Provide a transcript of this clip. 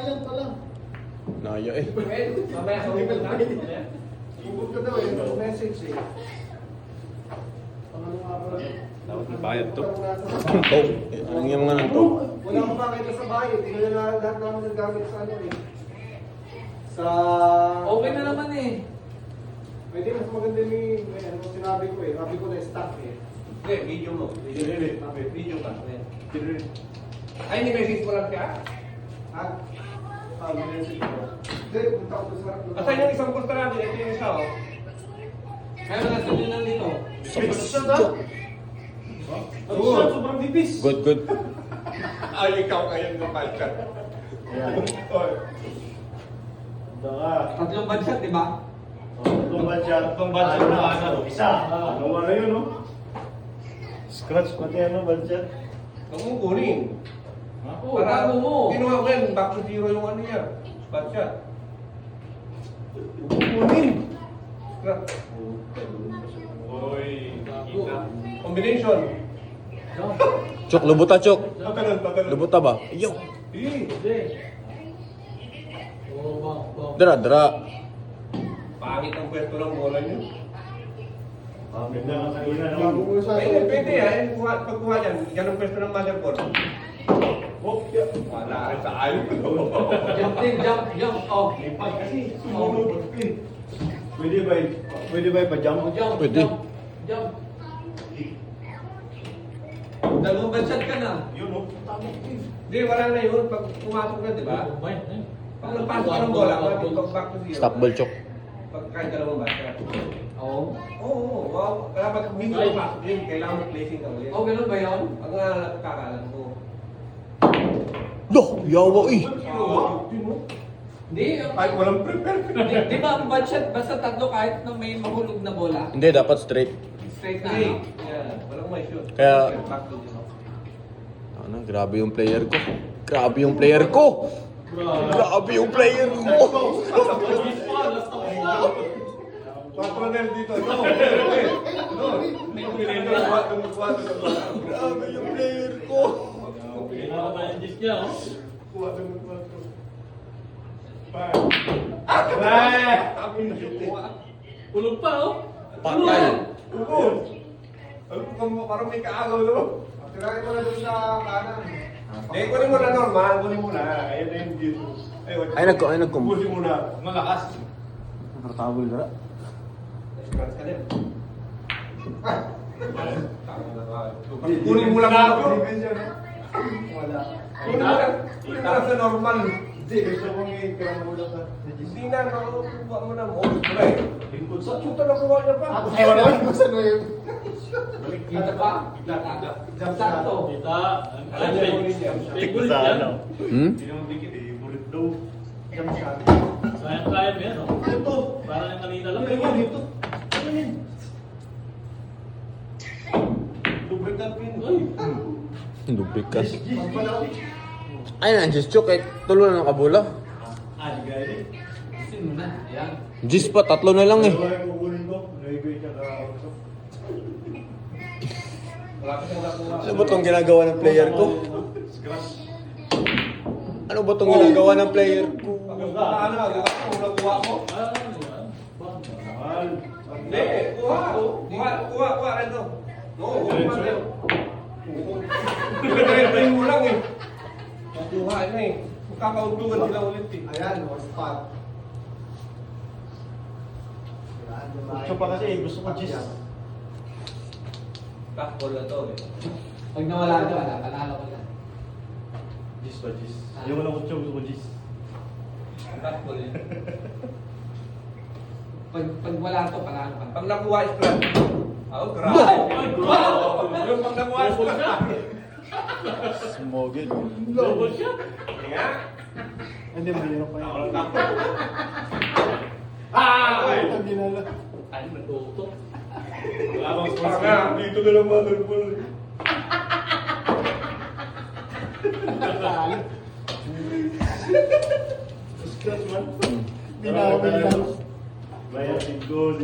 sayang pala. Naya eh. Mamaya sa ulit na. Bubog ka daw eh, no message eh. Ang ano nga pala? Dapat bayad to. Tog. Anong yung mga nang tog? Wala ko makita sa bahay. Tingnan na lahat namin naggamit sa ano eh. Sa... Okay na naman eh. Pwede mas maganda ni... Ano sinabi ko eh. Sabi ko na stock eh. Hindi, video mo. Video ka. Ay, ni-message mo lang siya? Ha? Ah, message ko. Hindi, punta ko sa harap. Asan yung isang poster natin? Ito yung isa, oh. Kaya mga sabi lang dito. Shut up! Oo. Sobrang bibis! Good, good. Ay, ikaw ngayon ng podcast. Ayan. Daka. Tatlong bansyat, di ba? Tatlong budget. Tatlong budget na, ano? Isa. Ano na yun, no? Scratch pati ano, budget. Huwag mong kunin. Oo, bago mo. Kinuha ko yan, back to zero yung ano niya. Bansyat. Kunin. Scrap. Uy, kita. Combination. Chok, lubuta, Chok. Tatalon, tatalon. Lubuta ba? Yo. Hindi. Dara, dara. Pangit ang pwesto ng bola niyo. Ang ganda ng kanina, Bago no? ko sa... Pwede, pwede yan. Pagkuha dyan, yan ang pwesto ng motherboard. Oh, Wala rin sa ayaw ko. Jump din, jump. Oh, lipat kasi. Sumunod. Pwede ba ipa-jump? jump. Pwede. Jump. Dalawang bansyat ka na. Yun, no? Hindi, wala na yun. Pag pumasok na, di ba? Pag nagpasok ka ng bola, pag back to zero. Stop ball, Chok. Pag kahit dalawang basa. Oo. Oo, wow. Kaya pag hindi ka pasok yun, kailangan mo placing ka ulit. Oh, ganun ba yun? Ang nakakaalam mo. Doh, yawa eh. Hindi. Kahit walang prepare. Di ba ang bansyat, basta tatlo kahit na may mahulog na bola? Hindi, dapat straight. Straight na, Hey, no? yeah, walang may shoot. Kaya- Back to zero. Ano, grabe yung player ko. Grabe yung player ko. Grabe yung player ko. Patronel dito. No. No. Grabe yung player ko. Ulog pa, oh. Patay. Parang may kaagaw no? Tirahin mo na doon sa kanan. Eh, kunin mo na normal. Kunin mo na. Ayun na yung dito. Ay, nagkum. Kunin mo na. Malakas. Portable dara. Scratch ka din. Kunin mo lang ako. Wala. Kunin mo lang. Kunin mo lang sa normal. Hindi, gusto kong i-gram mo lang ka. Hindi na, nakukuha mo na mo. Wala eh. Lingkod sa chuta na kuha niya pa. Ay, wala. Gusto na yun. Kita pa? Jump Sakto. Tigil sa ano. Hmm? Hindi naman dikit eh. Bulit daw. Jump shot. Kaya mo yan, no? Ito. Parang yung kanina lang. Ano yun dito? Ano yun? Lubricant pin. Lubrikas. Magpalaw. Ay, nandiyan, Chok. Eh, tulo na ng kabula. Ah, di gaya eh. Gusin mo na. Ayan. Jis pa, tatlo na lang eh. Dalawa yung kukunin ko. Naigoy ka ka. Wala ka siyang nakuha. Ano ba itong ginagawa ng player ko? Scratch. Ano ba itong ginagawa ng player ko? Ano, nakuha mo? Mahal. Hindi, kuha. Kuha. Ito. No, kuha na yun. Pinag-retrain mo lang eh. Kuha na eh. Magkakauntungan sila ulit eh. Ayan, more spot. Gusto pa kasi gusto ko cheese. Backball na to eh. Pag nawala ka, wala. Panalo ko na. Cheese ba cheese? Yung walang kutso, gusto ko cheese. Backball eh. Pag wala to, panalo ka. Pag nakuha is flat. Oh, grabe. Yung pag nakuha is flat. Smogel. Double shot. Nga. Hindi, mahirap pa yun. Ay! Ay, natutok. Wala bang Parang dito na lang motherfucker. Scratch man. Binawi lang. Bayar, linggo.